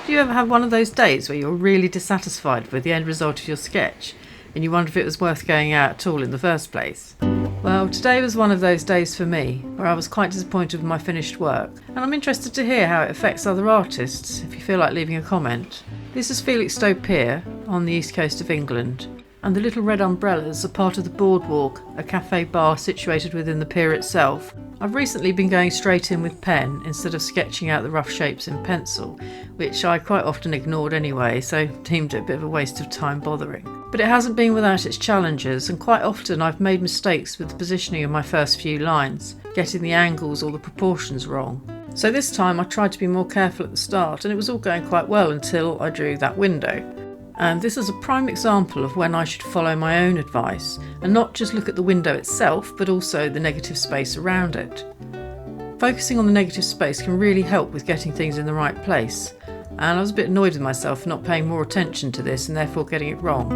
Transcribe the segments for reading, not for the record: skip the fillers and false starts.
Do you ever have one of those days where you're really dissatisfied with the end result of your sketch and you wonder if it was worth going out at all in the first place? Well, today was one of those days for me, where I was quite disappointed with my finished work, and I'm interested to hear how it affects other artists, if you feel like leaving a comment. This is Felixstowe Pier, on the east coast of England, and the little red umbrellas are part of the Boardwalk, a cafe bar situated within the pier itself. I've recently been going straight in with pen instead of sketching out the rough shapes in pencil, which I quite often ignored anyway, so deemed it a bit of a waste of time bothering. But it hasn't been without its challenges, and quite often I've made mistakes with the positioning of my first few lines, getting the angles or the proportions wrong. So this time I tried to be more careful at the start, and it was all going quite well until I drew that window. And this is a prime example of when I should follow my own advice and not just look at the window itself, but also the negative space around it. Focusing on the negative space can really help with getting things in the right place, and I was a bit annoyed with myself for not paying more attention to this and therefore getting it wrong.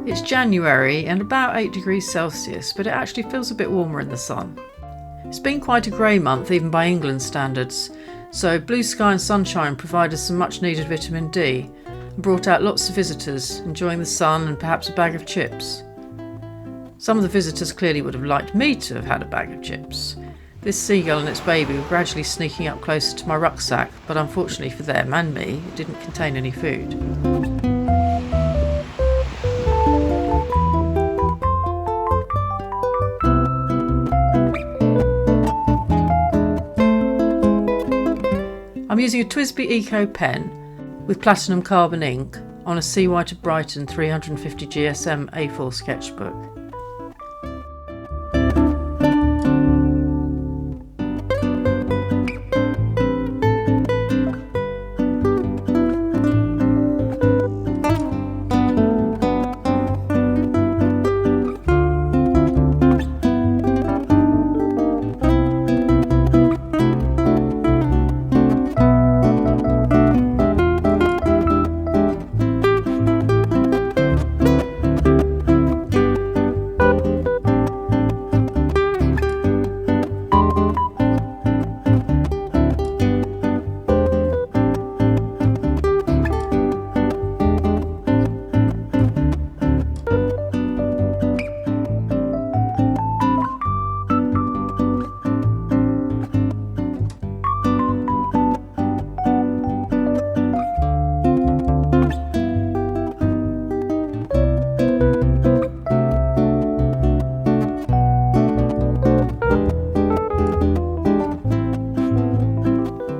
It's January and about 8 degrees Celsius, but it actually feels a bit warmer in the sun. It's been quite a grey month even by England standards, so blue sky and sunshine provided some much needed vitamin D and brought out lots of visitors enjoying the sun and perhaps a bag of chips. Some of the visitors clearly would have liked me to have had a bag of chips. This seagull and its baby were gradually sneaking up closer to my rucksack, but unfortunately for them and me, it didn't contain any food. I'm using a TWSBI Eco pen with platinum carbon ink on a CY to Brighton 350 GSM A4 sketchbook.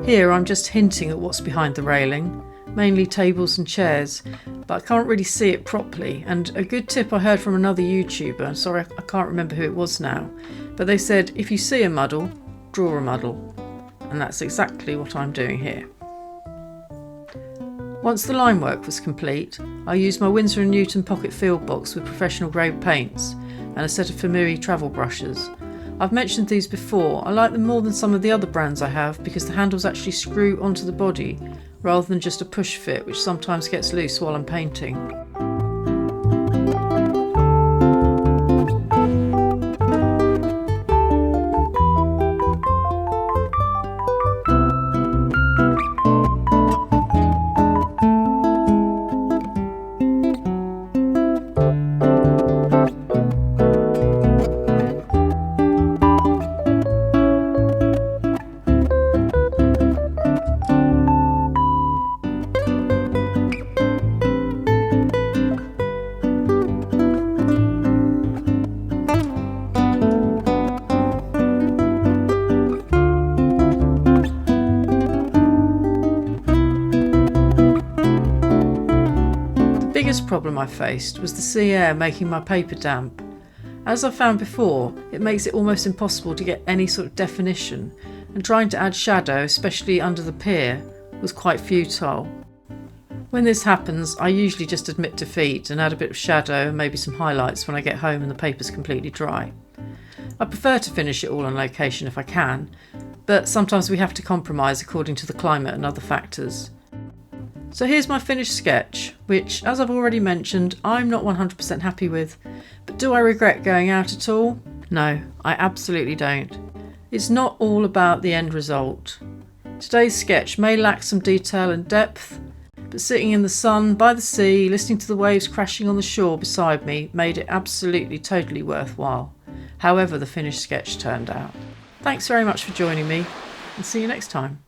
Here I'm just hinting at what's behind the railing, mainly tables and chairs, but I can't really see it properly, and a good tip I heard from another YouTuber, sorry I can't remember who it was now, but they said if you see a muddle, draw a muddle, and that's exactly what I'm doing here. Once the line work was complete, I used my Winsor & Newton pocket field box with professional grade paints and a set of Famiri travel brushes. I've mentioned these before. I like them more than some of the other brands I have because the handles actually screw onto the body rather than just a push fit, which sometimes gets loose while I'm painting. The biggest problem I faced was the sea air making my paper damp. As I found before, it makes it almost impossible to get any sort of definition, and trying to add shadow, especially under the pier, was quite futile. When this happens, I usually just admit defeat and add a bit of shadow and maybe some highlights when I get home and the paper's completely dry. I prefer to finish it all on location if I can, but sometimes we have to compromise according to the climate and other factors. So here's my finished sketch, which, as I've already mentioned, I'm not 100% happy with. But do I regret going out at all? No, I absolutely don't. It's not all about the end result. Today's sketch may lack some detail and depth, but sitting in the sun, by the sea, listening to the waves crashing on the shore beside me made it absolutely, totally worthwhile, however the finished sketch turned out. Thanks very much for joining me, and see you next time.